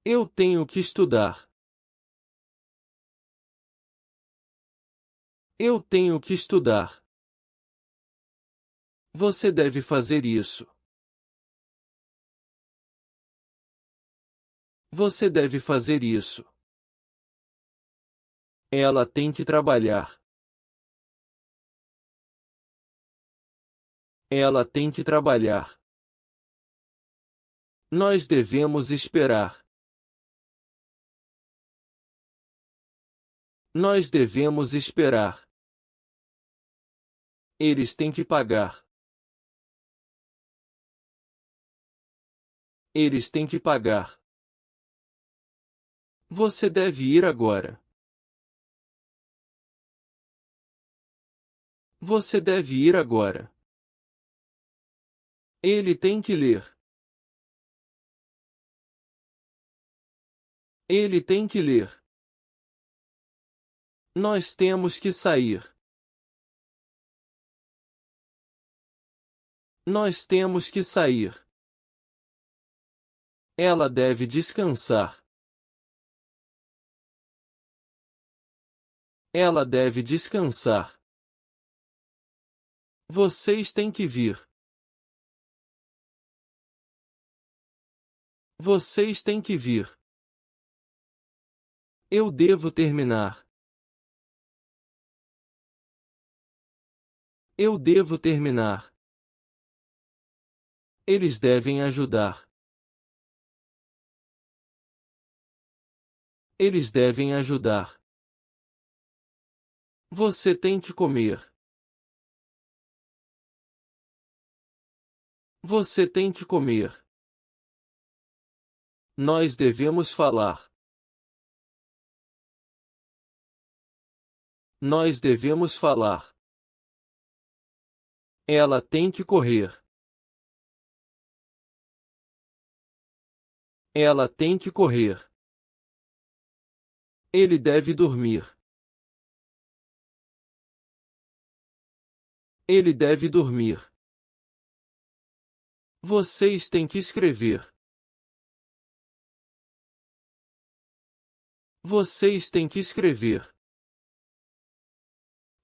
Eu tenho que estudar. Eu tenho que estudar. Você deve fazer isso. Você deve fazer isso. Ela tem que trabalhar. Ela tem que trabalhar. Nós devemos esperar. Nós devemos esperar. Eles têm que pagar. Eles têm que pagar. Você deve ir agora. Você deve ir agora. Ele tem que ler. Ele tem que ler. Nós temos que sair. Nós temos que sair. Ela deve descansar. Ela deve descansar. Vocês têm que vir. Vocês têm que vir. Eu devo terminar. Eu devo terminar. Eles devem ajudar. Eles devem ajudar. Você tem que comer. Você tem que comer. Nós devemos falar. Nós devemos falar. Ela tem que correr. Ela tem que correr. Ele deve dormir. Ele deve dormir. Vocês têm que escrever. Vocês têm que escrever.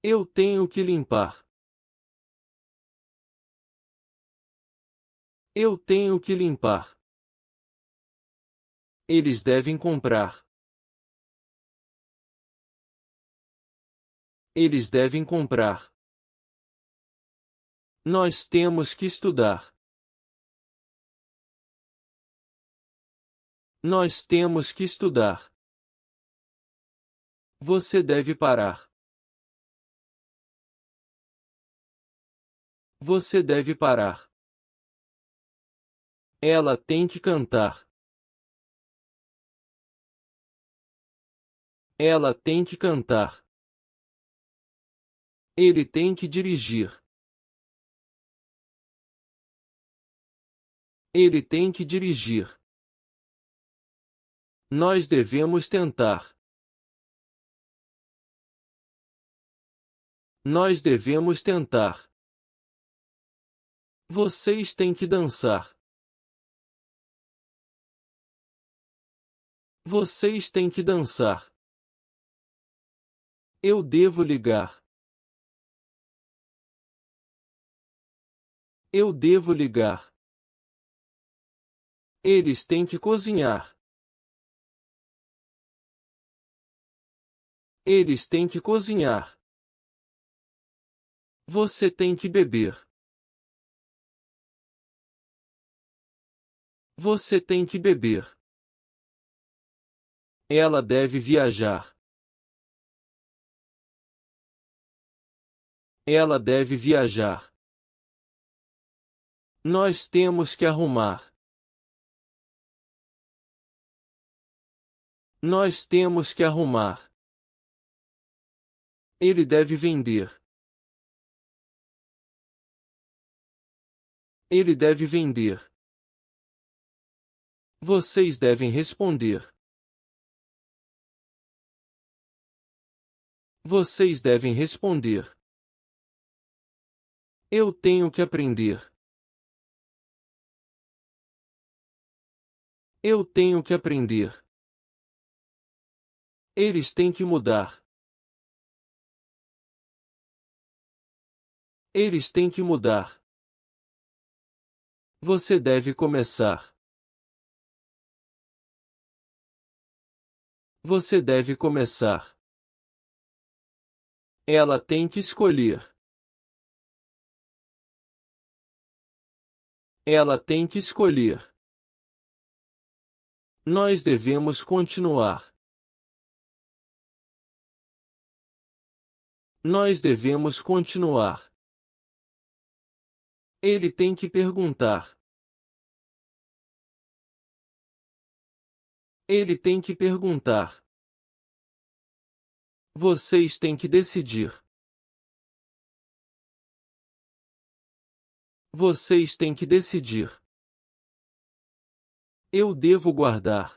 Eu tenho que limpar. Eu tenho que limpar. Eles devem comprar. Eles devem comprar. Nós temos que estudar. Nós temos que estudar. Você deve parar. Você deve parar. Ela tem que cantar. Ela tem que cantar. Ele tem que dirigir. Ele tem que dirigir. Nós devemos tentar. Nós devemos tentar. Vocês têm que dançar. Vocês têm que dançar. Eu devo ligar. Eu devo ligar. Eles têm que cozinhar. Eles têm que cozinhar. Você tem que beber. Você tem que beber. Ela deve viajar. Ela deve viajar. Nós temos que arrumar. Nós temos que arrumar. Ele deve vender. Ele deve vender. Vocês devem responder. Vocês devem responder. Eu tenho que aprender. Eu tenho que aprender. Eles têm que mudar. Eles têm que mudar. Você deve começar. Você deve começar. Ela tem que escolher. Ela tem que escolher. Nós devemos continuar. Nós devemos continuar. Ele tem que perguntar. Ele tem que perguntar. Vocês têm que decidir. Vocês têm que decidir. Eu devo guardar.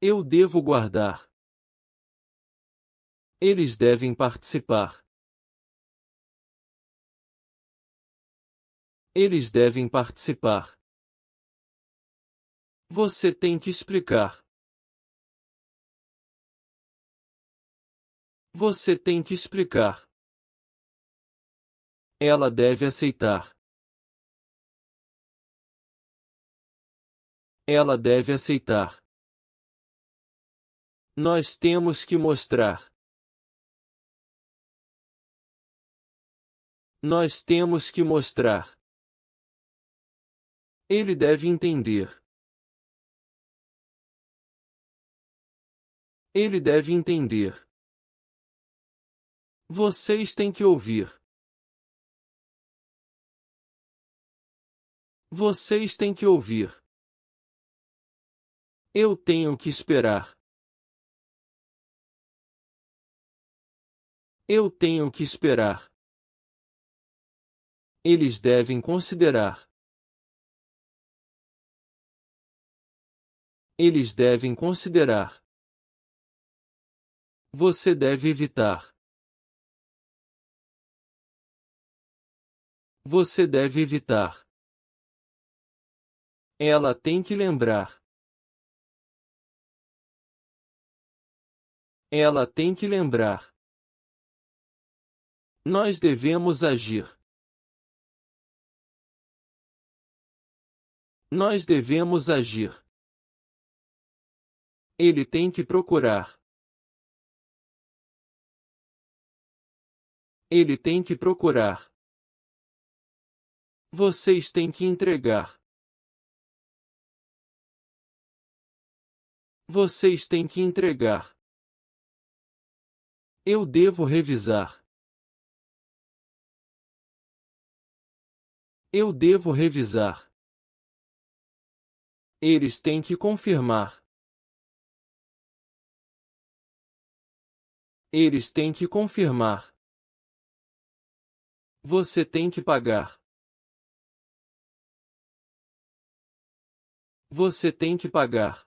Eu devo guardar. Eles devem participar. Eles devem participar. Você tem que explicar. Você tem que explicar. Ela deve aceitar. Ela deve aceitar. Nós temos que mostrar. Nós temos que mostrar. Ele deve entender. Ele deve entender. Vocês têm que ouvir. Vocês têm que ouvir. Eu tenho que esperar. Eu tenho que esperar. Eles devem considerar. Eles devem considerar. Você deve evitar. Você deve evitar. Ela tem que lembrar. Ela tem que lembrar. Nós devemos agir. Nós devemos agir. Ele tem que procurar. Ele tem que procurar. Vocês têm que entregar. Vocês têm que entregar. Eu devo revisar. Eu devo revisar. Eles têm que confirmar. Eles têm que confirmar. Você tem que pagar. Você tem que pagar.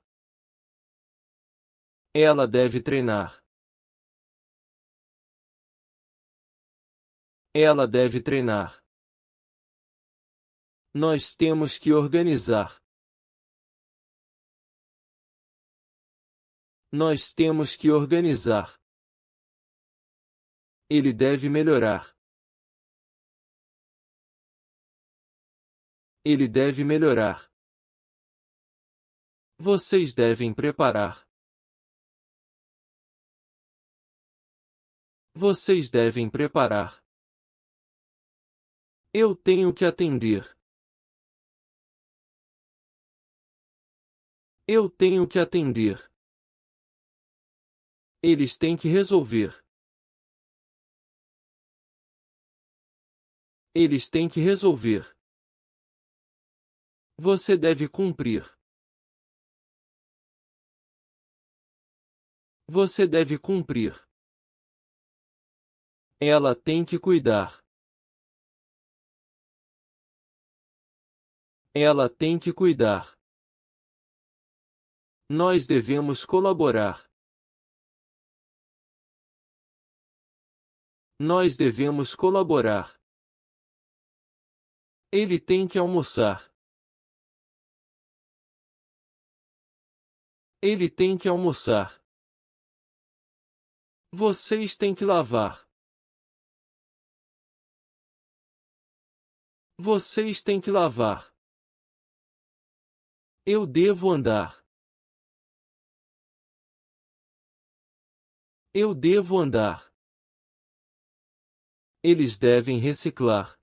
Ela deve treinar. Ela deve treinar. Nós temos que organizar. Nós temos que organizar. Ele deve melhorar. Ele deve melhorar. Vocês devem preparar. Vocês devem preparar. Eu tenho que atender. Eu tenho que atender. Eles têm que resolver. Eles têm que resolver. Você deve cumprir. Você deve cumprir. Ela tem que cuidar. Ela tem que cuidar. Nós devemos colaborar. Nós devemos colaborar. Ele tem que almoçar. Ele tem que almoçar. Vocês têm que lavar. Vocês têm que lavar. Eu devo andar. Eu devo andar. Eles devem reciclar.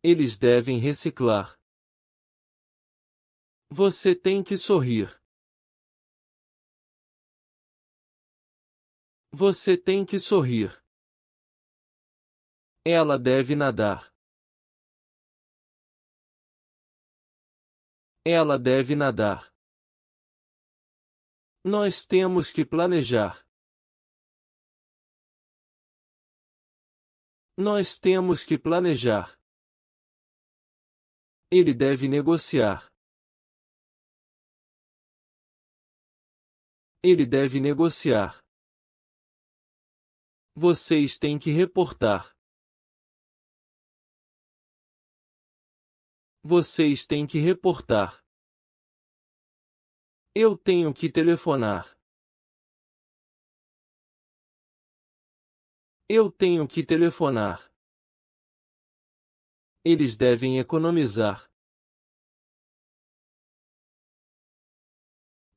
Eles devem reciclar. Você tem que sorrir. Você tem que sorrir. Ela deve nadar. Ela deve nadar. Nós temos que planejar. Nós temos que planejar. Ele deve negociar. Ele deve negociar. Vocês têm que reportar. Vocês têm que reportar. Eu tenho que telefonar. Eu tenho que telefonar. Eles devem economizar.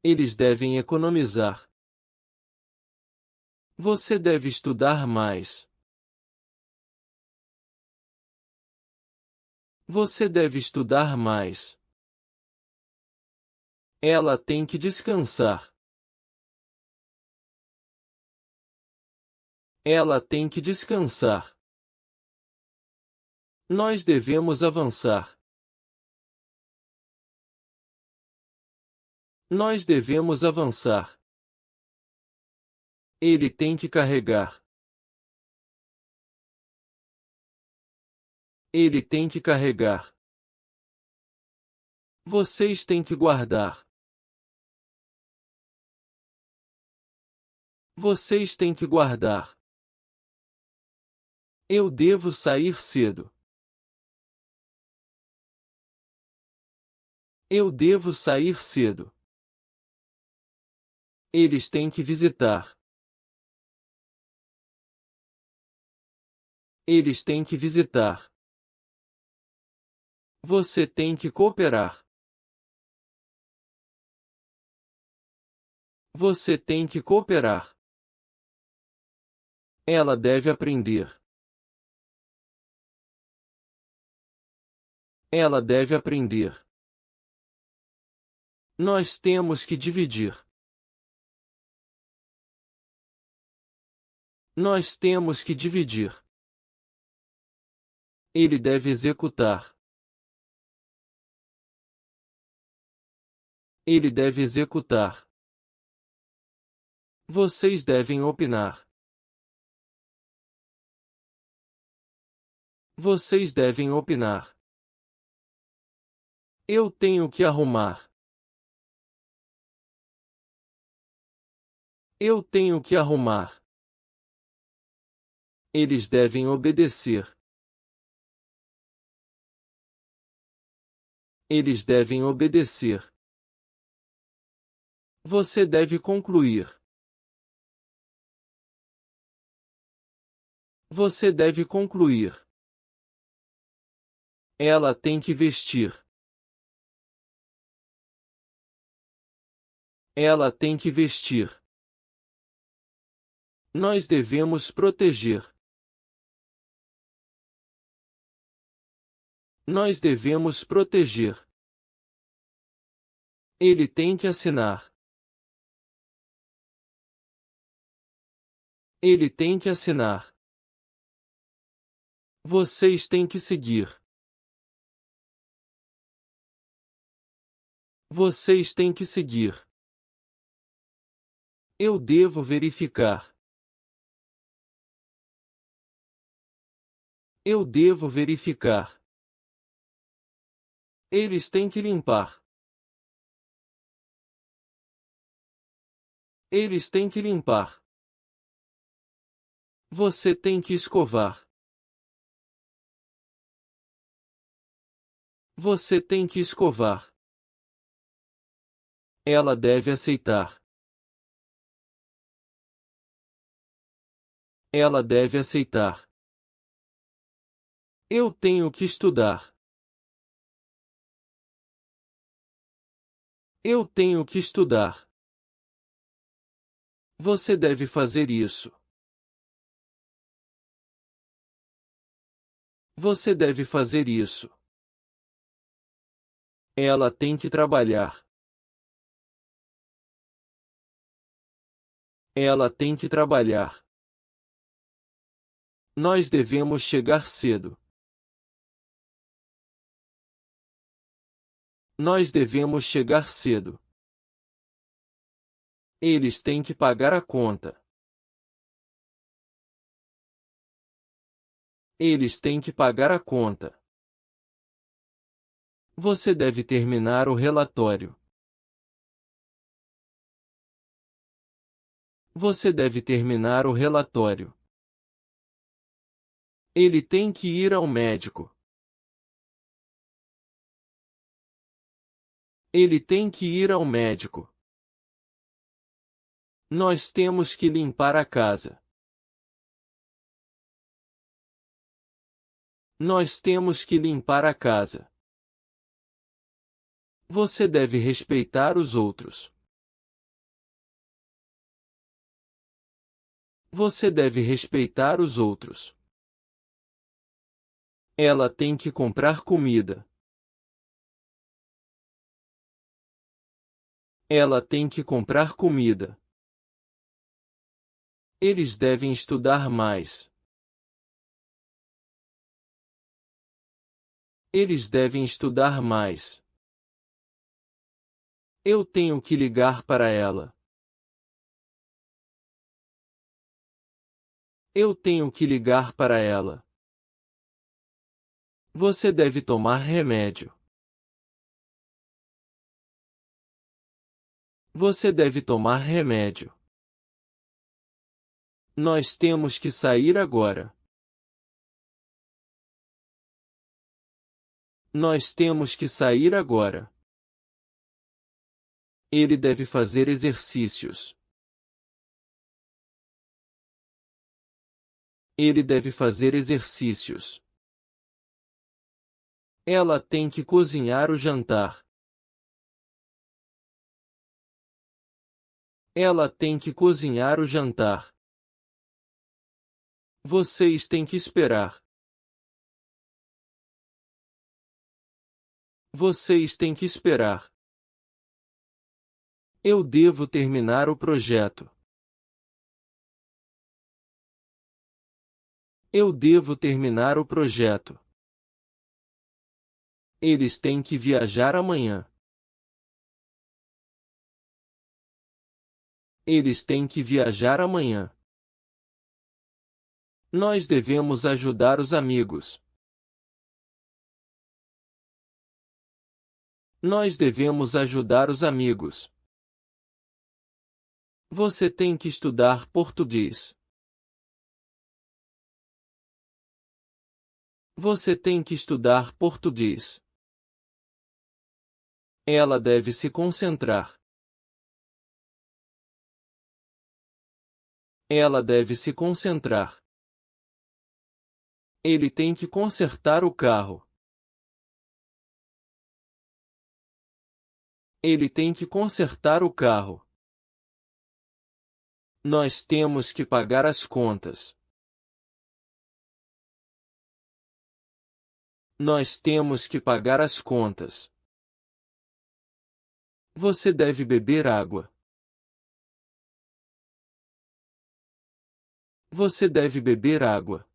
Eles devem economizar. Você deve estudar mais. Você deve estudar mais. Ela tem que descansar. Ela tem que descansar. Nós devemos avançar. Nós devemos avançar. Ele tem que carregar. Ele tem que carregar. Vocês têm que guardar. Vocês têm que guardar. Eu devo sair cedo. Eu devo sair cedo. Eles têm que visitar. Eles têm que visitar. Você tem que cooperar. Você tem que cooperar. Ela deve aprender. Ela deve aprender. Nós temos que dividir. Nós temos que dividir. Ele deve executar. Ele deve executar. Vocês devem opinar. Vocês devem opinar. Eu tenho que arrumar. Eu tenho que arrumar. Eles devem obedecer. Eles devem obedecer. Você deve concluir. Você deve concluir. Ela tem que vestir. Ela tem que vestir. Nós devemos proteger. Nós devemos proteger. Ele tem que assinar. Ele tem que assinar. Vocês têm que seguir. Vocês têm que seguir. Eu devo verificar. Eu devo verificar. Eles têm que limpar. Eles têm que limpar. Você tem que escovar. Você tem que escovar. Ela deve aceitar. Ela deve aceitar. Eu tenho que estudar. Eu tenho que estudar. Você deve fazer isso. Você deve fazer isso. Ela tem que trabalhar. Ela tem que trabalhar. Nós devemos chegar cedo. Nós devemos chegar cedo. Eles têm que pagar a conta. Eles têm que pagar a conta. Você deve terminar o relatório. Você deve terminar o relatório. Ele tem que ir ao médico. Ele tem que ir ao médico. Nós temos que limpar a casa. Nós temos que limpar a casa. Você deve respeitar os outros. Você deve respeitar os outros. Ela tem que comprar comida. Ela tem que comprar comida. Eles devem estudar mais. Eles devem estudar mais. Eu tenho que ligar para ela. Eu tenho que ligar para ela. Você deve tomar remédio. Você deve tomar remédio. Nós temos que sair agora. Nós temos que sair agora. Ele deve fazer exercícios. Ele deve fazer exercícios. Ela tem que cozinhar o jantar. Ela tem que cozinhar o jantar. Vocês têm que esperar. Vocês têm que esperar. Eu devo terminar o projeto. Eu devo terminar o projeto. Eles têm que viajar amanhã. Eles têm que viajar amanhã. Nós devemos ajudar os amigos. Nós devemos ajudar os amigos. Você tem que estudar português. Você tem que estudar português. Ela deve se concentrar. Ela deve se concentrar. Ele tem que consertar o carro. Ele tem que consertar o carro. Nós temos que pagar as contas. Nós temos que pagar as contas. Você deve beber água. Você deve beber água.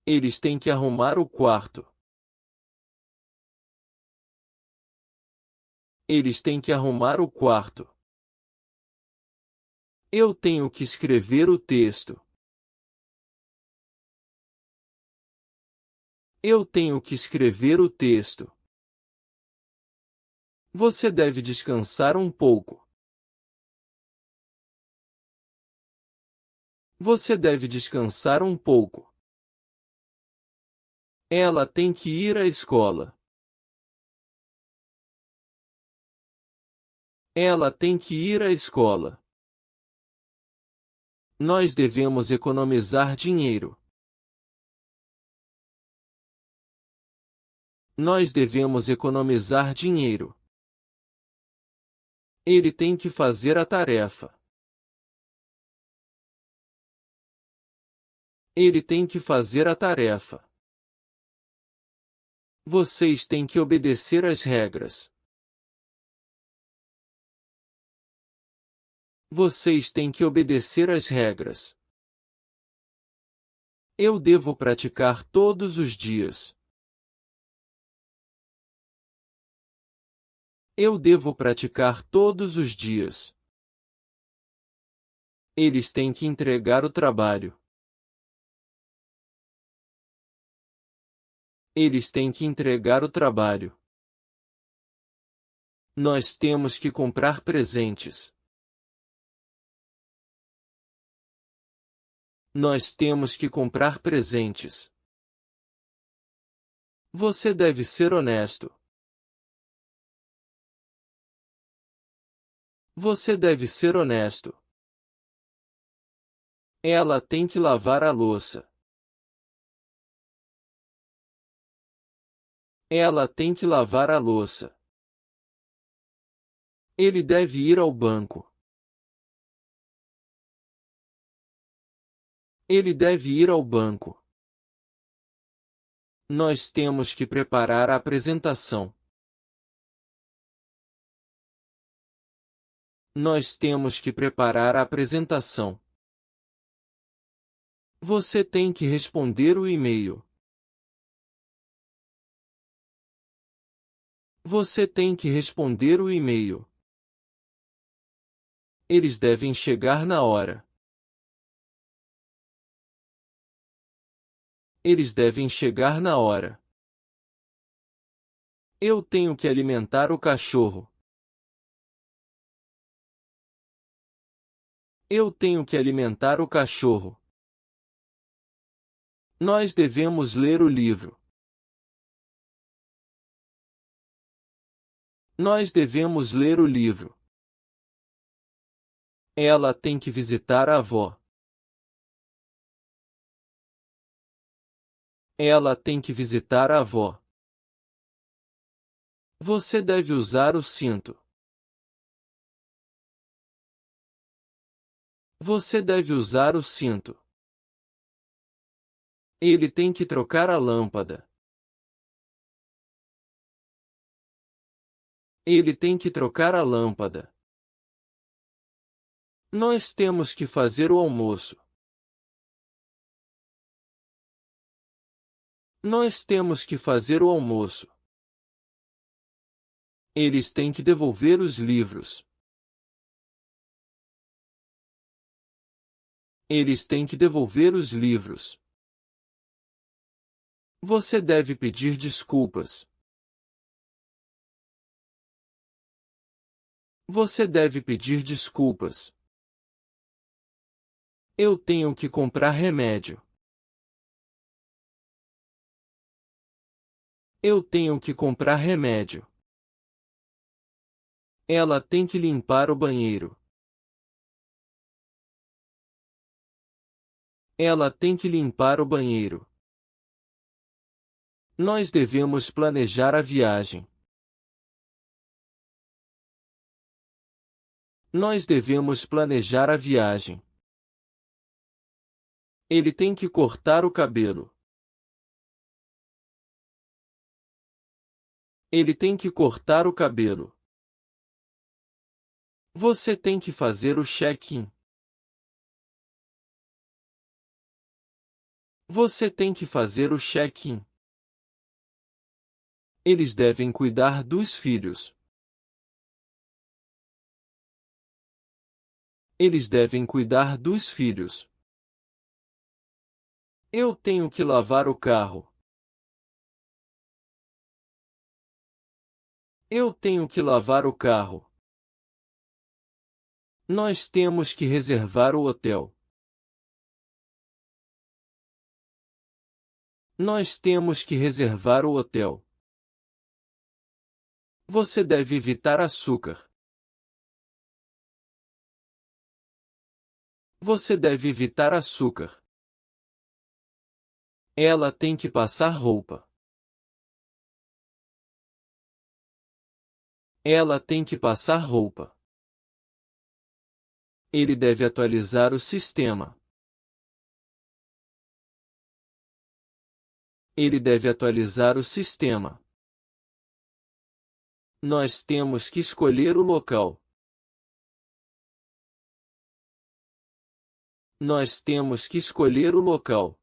Eles têm que arrumar o quarto. Eles têm que arrumar o quarto. Eu tenho que escrever o texto. Eu tenho que escrever o texto. Você deve descansar um pouco. Você deve descansar um pouco. Ela tem que ir à escola. Ela tem que ir à escola. Nós devemos economizar dinheiro. Nós devemos economizar dinheiro. Ele tem que fazer a tarefa. Ele tem que fazer a tarefa. Vocês têm que obedecer às regras. Vocês têm que obedecer às regras. Eu devo praticar todos os dias. Eu devo praticar todos os dias. Eles têm que entregar o trabalho. Eles têm que entregar o trabalho. Nós temos que comprar presentes. Nós temos que comprar presentes. Você deve ser honesto. Você deve ser honesto. Ela tem que lavar a louça. Ela tem que lavar a louça. Ele deve ir ao banco. Ele deve ir ao banco. Nós temos que preparar a apresentação. Nós temos que preparar a apresentação. Você tem que responder o e-mail. Você tem que responder o e-mail. Eles devem chegar na hora. Eles devem chegar na hora. Eu tenho que alimentar o cachorro. Eu tenho que alimentar o cachorro. Nós devemos ler o livro. Nós devemos ler o livro. Ela tem que visitar a avó. Ela tem que visitar a avó. Você deve usar o cinto. Você deve usar o cinto. Ele tem que trocar a lâmpada. Ele tem que trocar a lâmpada. Nós temos que fazer o almoço. Nós temos que fazer o almoço. Eles têm que devolver os livros. Eles têm que devolver os livros. Você deve pedir desculpas. Você deve pedir desculpas. Eu tenho que comprar remédio. Eu tenho que comprar remédio. Ela tem que limpar o banheiro. Ela tem que limpar o banheiro. Nós devemos planejar a viagem. Nós devemos planejar a viagem. Ele tem que cortar o cabelo. Ele tem que cortar o cabelo. Você tem que fazer o check-in. Você tem que fazer o check-in. Eles devem cuidar dos filhos. Eles devem cuidar dos filhos. Eu tenho que lavar o carro. Eu tenho que lavar o carro. Nós temos que reservar o hotel. Nós temos que reservar o hotel. Você deve evitar açúcar. Você deve evitar açúcar. Ela tem que passar roupa. Ela tem que passar roupa. Ele deve atualizar o sistema. Ele deve atualizar o sistema. Nós temos que escolher o local. Nós temos que escolher o local.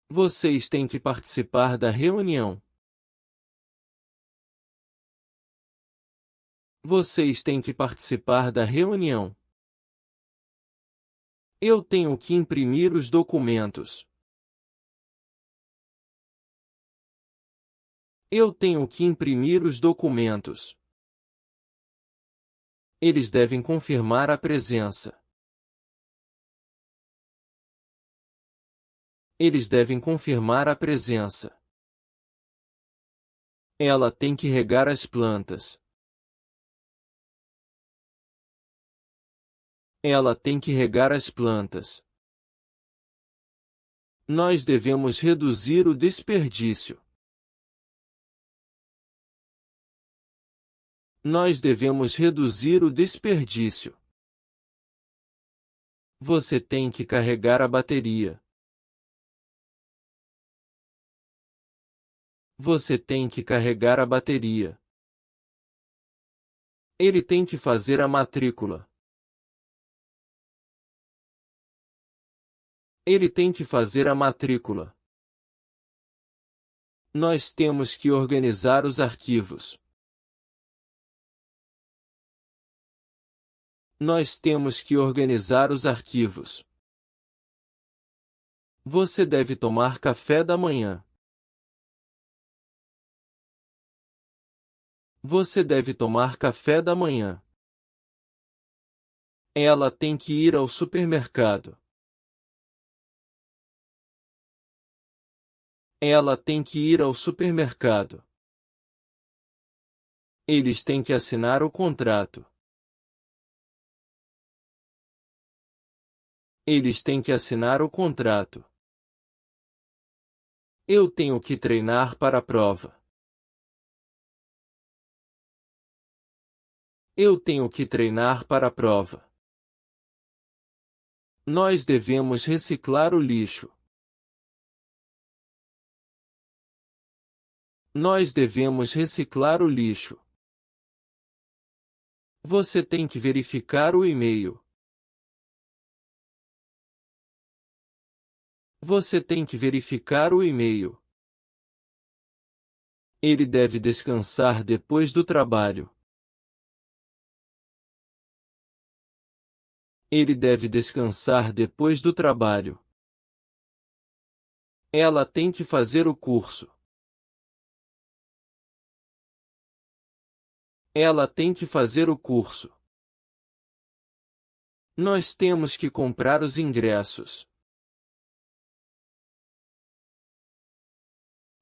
Vocês têm que participar da reunião. Vocês têm que participar da reunião. Eu tenho que imprimir os documentos. Eu tenho que imprimir os documentos. Eles devem confirmar a presença. Eles devem confirmar a presença. Ela tem que regar as plantas. Ela tem que regar as plantas. Nós devemos reduzir o desperdício. Nós devemos reduzir o desperdício. Você tem que carregar a bateria. Você tem que carregar a bateria. Ele tem que fazer a matrícula. Ele tem que fazer a matrícula. Nós temos que organizar os arquivos. Nós temos que organizar os arquivos. Você deve tomar café da manhã. Você deve tomar café da manhã. Ela tem que ir ao supermercado. Ela tem que ir ao supermercado. Eles têm que assinar o contrato. Eles têm que assinar o contrato. Eu tenho que treinar para a prova. Eu tenho que treinar para a prova. Nós devemos reciclar o lixo. Nós devemos reciclar o lixo. Você tem que verificar o e-mail. Você tem que verificar o e-mail. Ele deve descansar depois do trabalho. Ele deve descansar depois do trabalho. Ela tem que fazer o curso. Ela tem que fazer o curso. Nós temos que comprar os ingressos.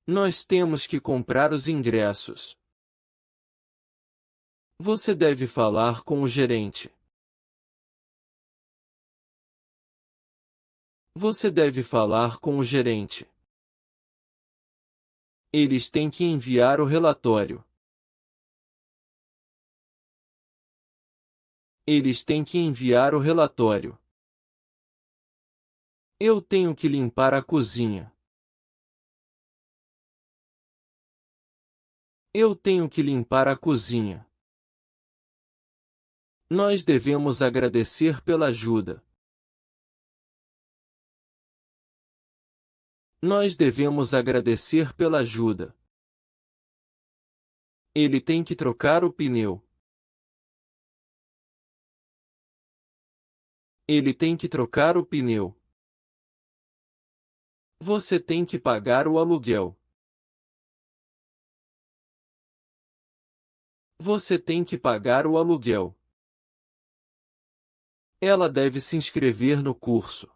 Nós temos que comprar os ingressos. Você deve falar com o gerente. Você deve falar com o gerente. Eles têm que enviar o relatório. Eles têm que enviar o relatório. Eu tenho que limpar a cozinha. Eu tenho que limpar a cozinha. Nós devemos agradecer pela ajuda. Nós devemos agradecer pela ajuda. Ele tem que trocar o pneu. Ele tem que trocar o pneu. Você tem que pagar o aluguel. Você tem que pagar o aluguel. Ela deve se inscrever no curso.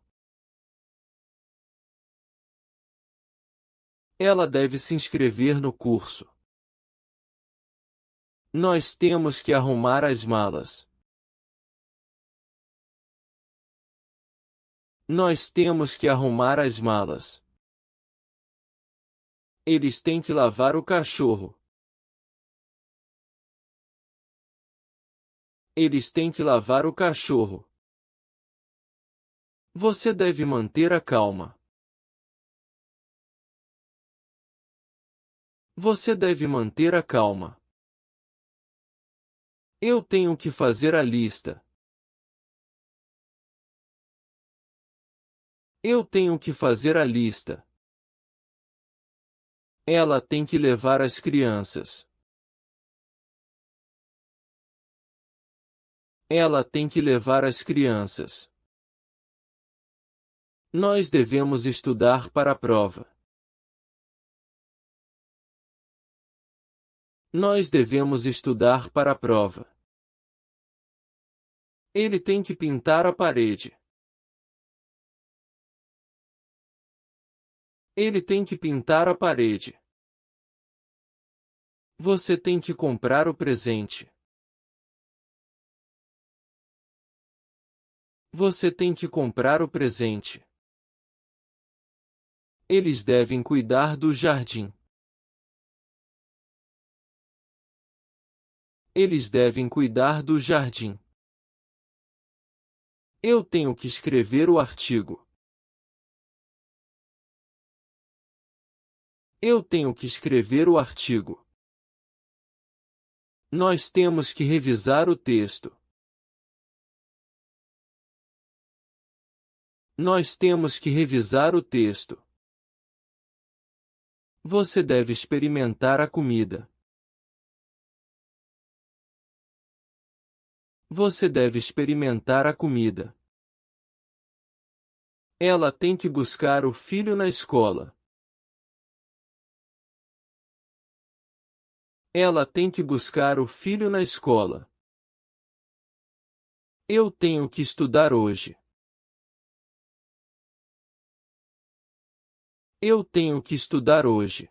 Ela deve se inscrever no curso. Nós temos que arrumar as malas. Nós temos que arrumar as malas. Eles têm que lavar o cachorro. Eles têm que lavar o cachorro. Você deve manter a calma. Você deve manter a calma. Eu tenho que fazer a lista. Eu tenho que fazer a lista. Ela tem que levar as crianças. Ela tem que levar as crianças. Nós devemos estudar para a prova. Nós devemos estudar para a prova. Ele tem que pintar a parede. Ele tem que pintar a parede. Você tem que comprar o presente. Você tem que comprar o presente. Eles devem cuidar do jardim. Eles devem cuidar do jardim. Eu tenho que escrever o artigo. Eu tenho que escrever o artigo. Nós temos que revisar o texto. Nós temos que revisar o texto. Você deve experimentar a comida. Você deve experimentar a comida. Ela tem que buscar o filho na escola. Ela tem que buscar o filho na escola. Eu tenho que estudar hoje. Eu tenho que estudar hoje.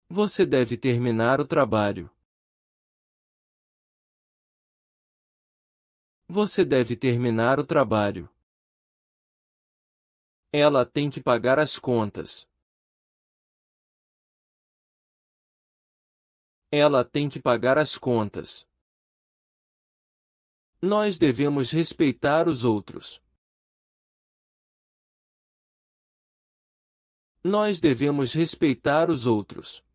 Você deve terminar o trabalho. Você deve terminar o trabalho. Ela tem que pagar as contas. Ela tem que pagar as contas. Nós devemos respeitar os outros. Nós devemos respeitar os outros.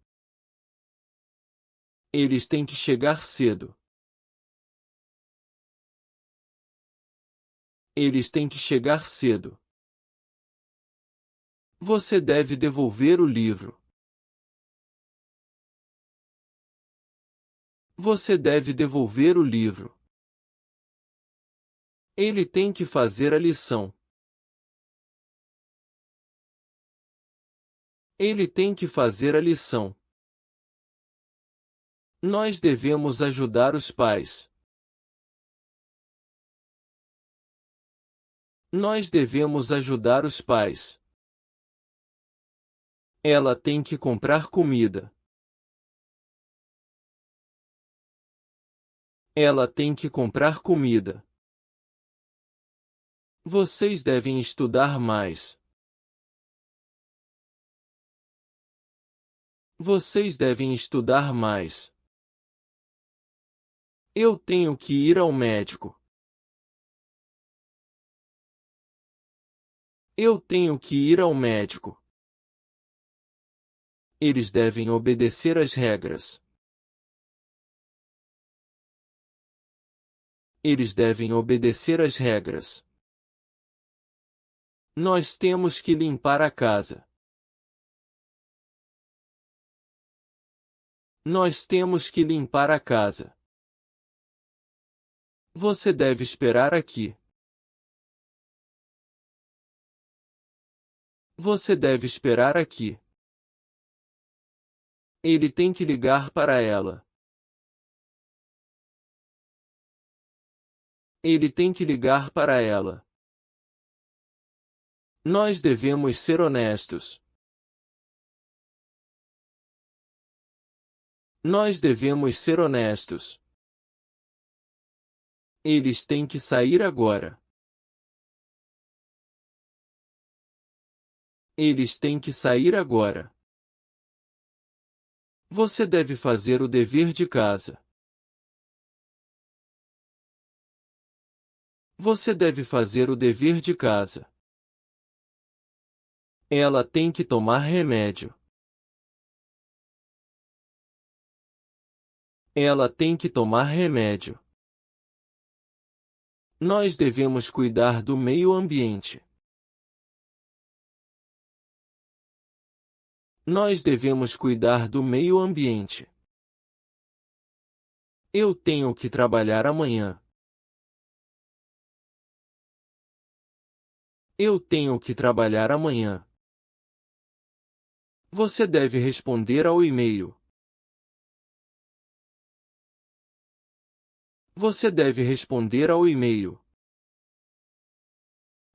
Eles têm que chegar cedo. Eles têm que chegar cedo. Você deve devolver o livro. Você deve devolver o livro. Ele tem que fazer a lição. Ele tem que fazer a lição. Nós devemos ajudar os pais. Nós devemos ajudar os pais. Ela tem que comprar comida. Ela tem que comprar comida. Vocês devem estudar mais. Vocês devem estudar mais. Eu tenho que ir ao médico. Eu tenho que ir ao médico. Eles devem obedecer às regras. Eles devem obedecer às regras. Nós temos que limpar a casa. Nós temos que limpar a casa. Você deve esperar aqui. Você deve esperar aqui. Ele tem que ligar para ela. Ele tem que ligar para ela. Nós devemos ser honestos. Nós devemos ser honestos. Eles têm que sair agora. Eles têm que sair agora. Você deve fazer o dever de casa. Você deve fazer o dever de casa. Ela tem que tomar remédio. Ela tem que tomar remédio. Nós devemos cuidar do meio ambiente. Nós devemos cuidar do meio ambiente. Eu tenho que trabalhar amanhã. Eu tenho que trabalhar amanhã. Você deve responder ao e-mail. Você deve responder ao e-mail.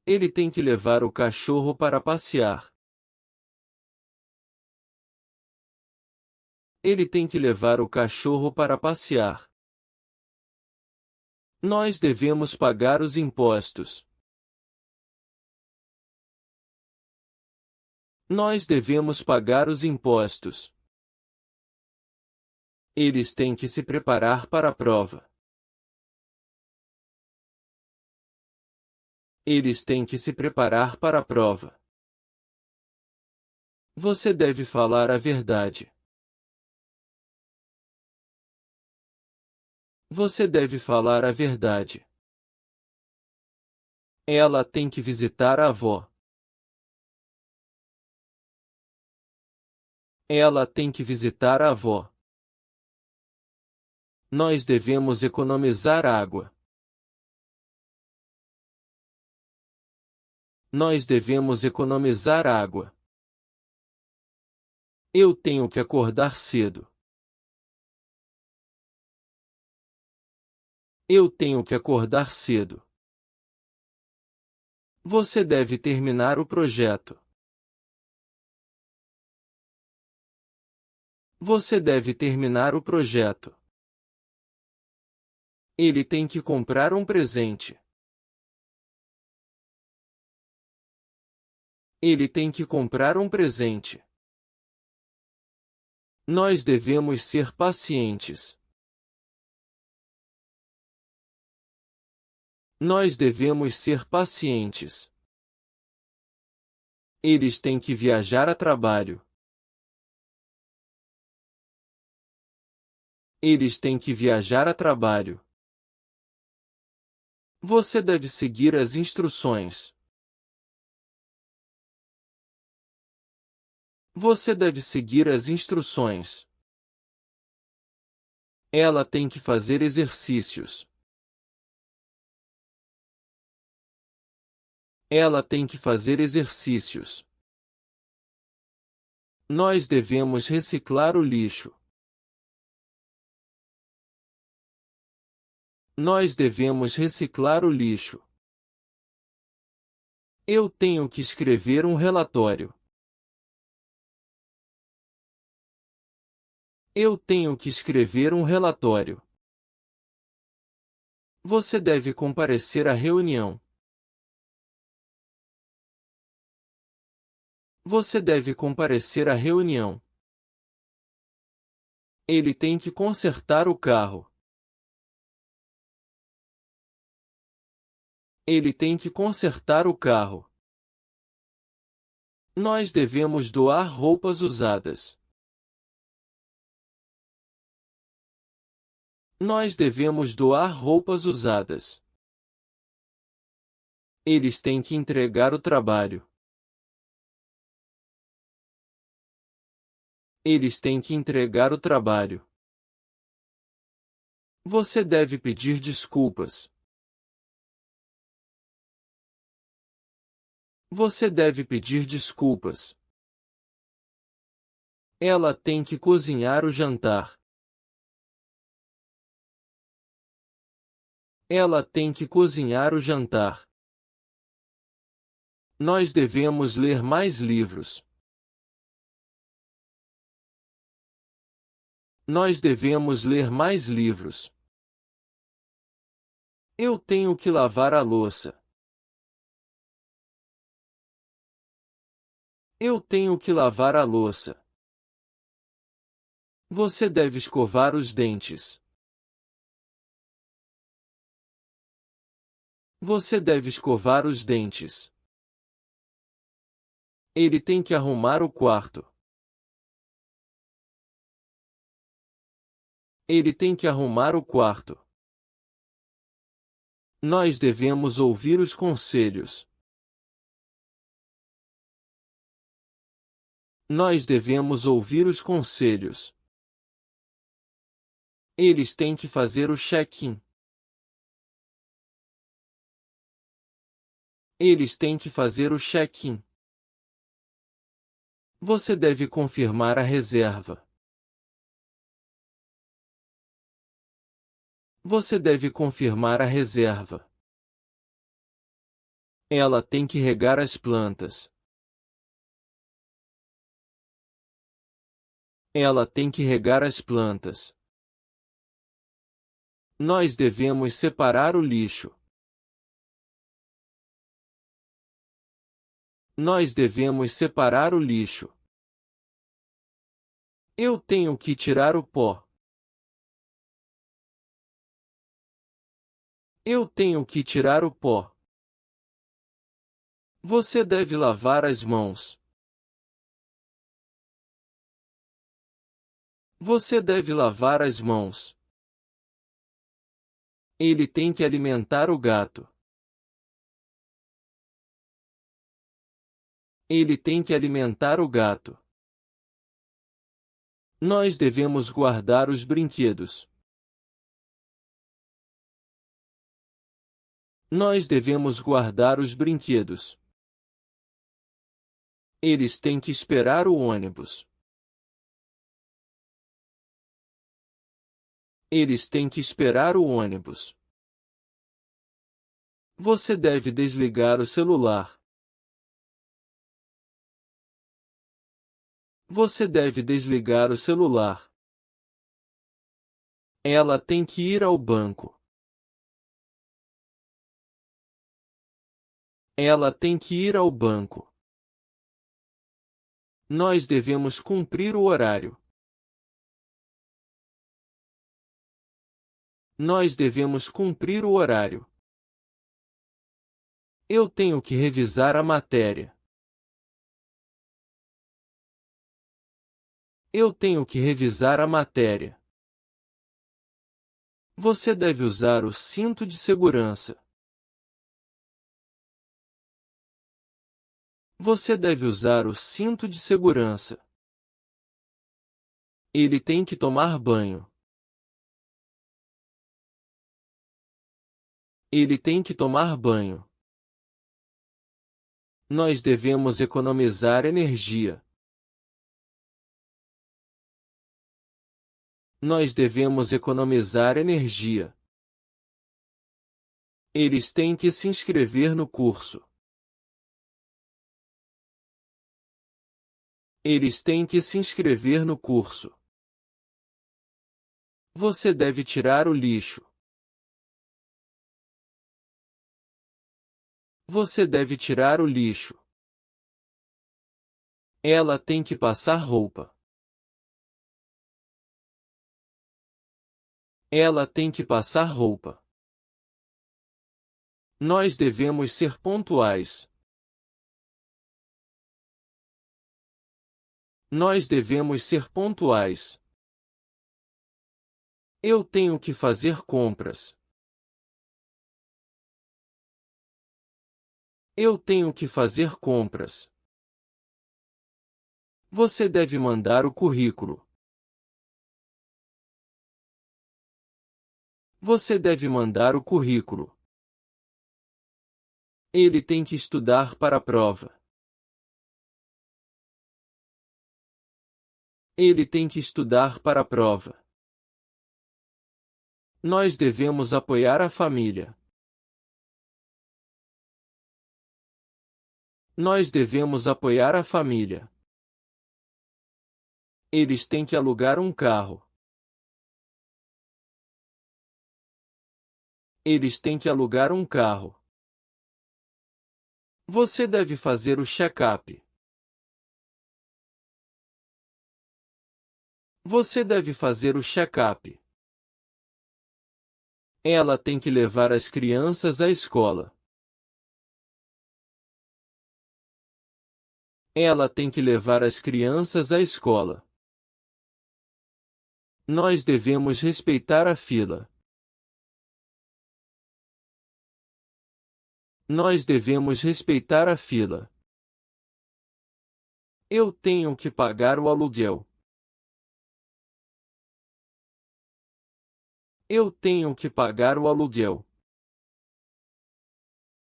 Ele tem que levar o cachorro para passear. Ele tem que levar o cachorro para passear. Nós devemos pagar os impostos. Nós devemos pagar os impostos. Eles têm que se preparar para a prova. Eles têm que se preparar para a prova. Você deve falar a verdade. Você deve falar a verdade. Ela tem que visitar a avó. Ela tem que visitar a avó. Nós devemos economizar água. Nós devemos economizar água. Eu tenho que acordar cedo. Eu tenho que acordar cedo. Você deve terminar o projeto. Você deve terminar o projeto. Ele tem que comprar um presente. Ele tem que comprar um presente. Nós devemos ser pacientes. Nós devemos ser pacientes. Eles têm que viajar a trabalho. Eles têm que viajar a trabalho. Você deve seguir as instruções. Você deve seguir as instruções. Ela tem que fazer exercícios. Ela tem que fazer exercícios. Nós devemos reciclar o lixo. Nós devemos reciclar o lixo. Eu tenho que escrever um relatório. Eu tenho que escrever um relatório. Você deve comparecer à reunião. Você deve comparecer à reunião. Ele tem que consertar o carro. Ele tem que consertar o carro. Nós devemos doar roupas usadas. Nós devemos doar roupas usadas. Eles têm que entregar o trabalho. Eles têm que entregar o trabalho. Você deve pedir desculpas. Você deve pedir desculpas. Ela tem que cozinhar o jantar. Ela tem que cozinhar o jantar. Nós devemos ler mais livros. Nós devemos ler mais livros. Eu tenho que lavar a louça. Eu tenho que lavar a louça. Você deve escovar os dentes. Você deve escovar os dentes. Ele tem que arrumar o quarto. Ele tem que arrumar o quarto. Nós devemos ouvir os conselhos. Nós devemos ouvir os conselhos. Eles têm que fazer o check-in. Eles têm que fazer o check-in. Você deve confirmar a reserva. Você deve confirmar a reserva. Ela tem que regar as plantas. Ela tem que regar as plantas. Nós devemos separar o lixo. Nós devemos separar o lixo. Eu tenho que tirar o pó. Eu tenho que tirar o pó. Você deve lavar as mãos. Você deve lavar as mãos. Ele tem que alimentar o gato. Ele tem que alimentar o gato. Nós devemos guardar os brinquedos. Nós devemos guardar os brinquedos. Eles têm que esperar o ônibus. Eles têm que esperar o ônibus. Você deve desligar o celular. Você deve desligar o celular. Ela tem que ir ao banco. Ela tem que ir ao banco. Nós devemos cumprir o horário. Nós devemos cumprir o horário. Eu tenho que revisar a matéria. Eu tenho que revisar a matéria. Você deve usar o cinto de segurança. Você deve usar o cinto de segurança. Ele tem que tomar banho. Ele tem que tomar banho. Nós devemos economizar energia. Nós devemos economizar energia. Eles têm que se inscrever no curso. Eles têm que se inscrever no curso. Você deve tirar o lixo. Você deve tirar o lixo. Ela tem que passar roupa. Ela tem que passar roupa. Nós devemos ser pontuais. Nós devemos ser pontuais. Eu tenho que fazer compras. Eu tenho que fazer compras. Você deve mandar o currículo. Você deve mandar o currículo. Ele tem que estudar para a prova. Ele tem que estudar para a prova. Nós devemos apoiar a família. Nós devemos apoiar a família. Eles têm que alugar um carro. Eles têm que alugar um carro. Você deve fazer o check-up. Você deve fazer o check-up. Ela tem que levar as crianças à escola. Ela tem que levar as crianças à escola. Nós devemos respeitar a fila. Nós devemos respeitar a fila. Eu tenho que pagar o aluguel. Eu tenho que pagar o aluguel.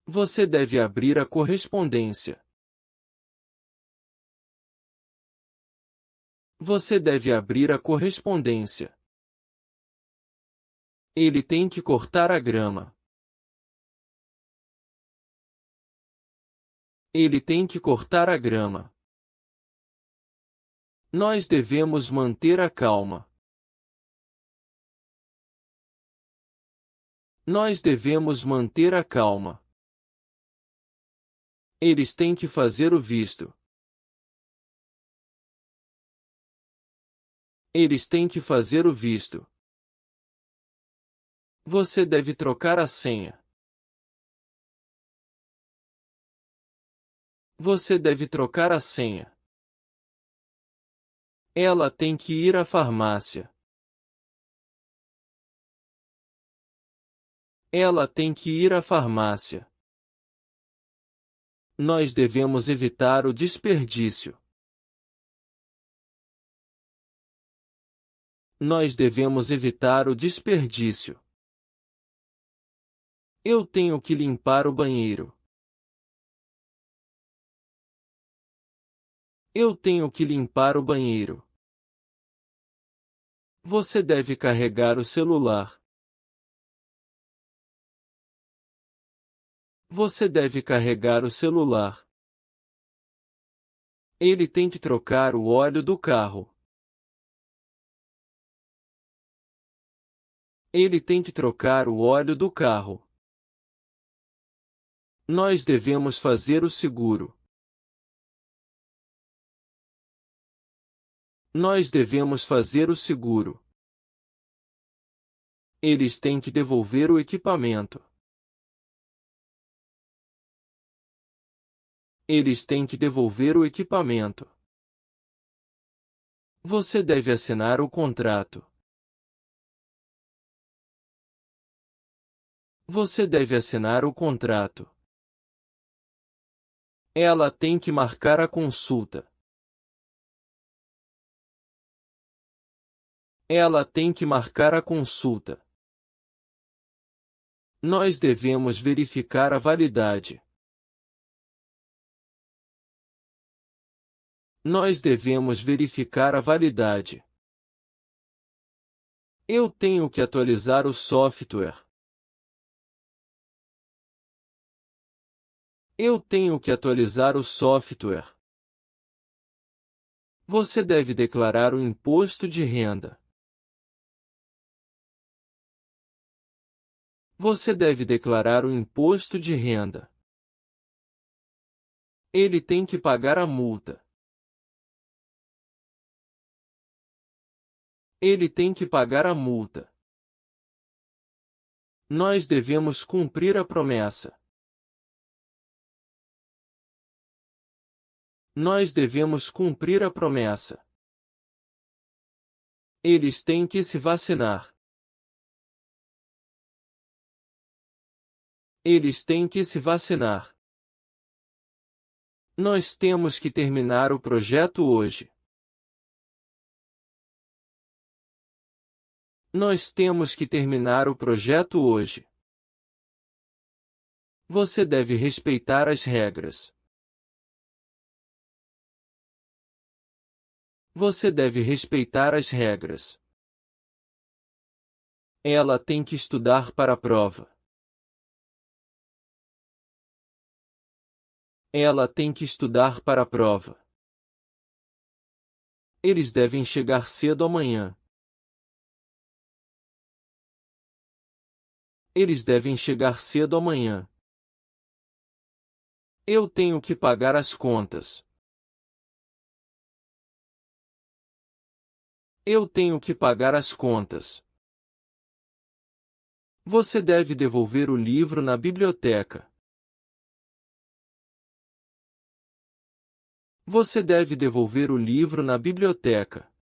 Você deve abrir a correspondência. Você deve abrir a correspondência. Ele tem que cortar a grama. Ele tem que cortar a grama. Nós devemos manter a calma. Nós devemos manter a calma. Eles têm que fazer o visto. Eles têm que fazer o visto. Você deve trocar a senha. Você deve trocar a senha. Ela tem que ir à farmácia. Ela tem que ir à farmácia. Nós devemos evitar o desperdício. Nós devemos evitar o desperdício. Eu tenho que limpar o banheiro. Eu tenho que limpar o banheiro. Você deve carregar o celular. Você deve carregar o celular. Ele tem que trocar o óleo do carro. Ele tem que trocar o óleo do carro. Nós devemos fazer o seguro. Nós devemos fazer o seguro. Eles têm que devolver o equipamento. Eles têm que devolver o equipamento. Você deve assinar o contrato. Você deve assinar o contrato. Ela tem que marcar a consulta. Ela tem que marcar a consulta. Nós devemos verificar a validade. Nós devemos verificar a validade. Eu tenho que atualizar o software. Eu tenho que atualizar o software. Você deve declarar o imposto de renda. Você deve declarar o imposto de renda. Ele tem que pagar a multa. Ele tem que pagar a multa. Nós devemos cumprir a promessa. Nós devemos cumprir a promessa. Eles têm que se vacinar. Eles têm que se vacinar. Nós temos que terminar o projeto hoje. Nós temos que terminar o projeto hoje. Você deve respeitar as regras. Você deve respeitar as regras. Ela tem que estudar para a prova. Ela tem que estudar para a prova. Eles devem chegar cedo amanhã. Eles devem chegar cedo amanhã. Eu tenho que pagar as contas. Eu tenho que pagar as contas. Você deve devolver o livro na biblioteca. Você deve devolver o livro na biblioteca.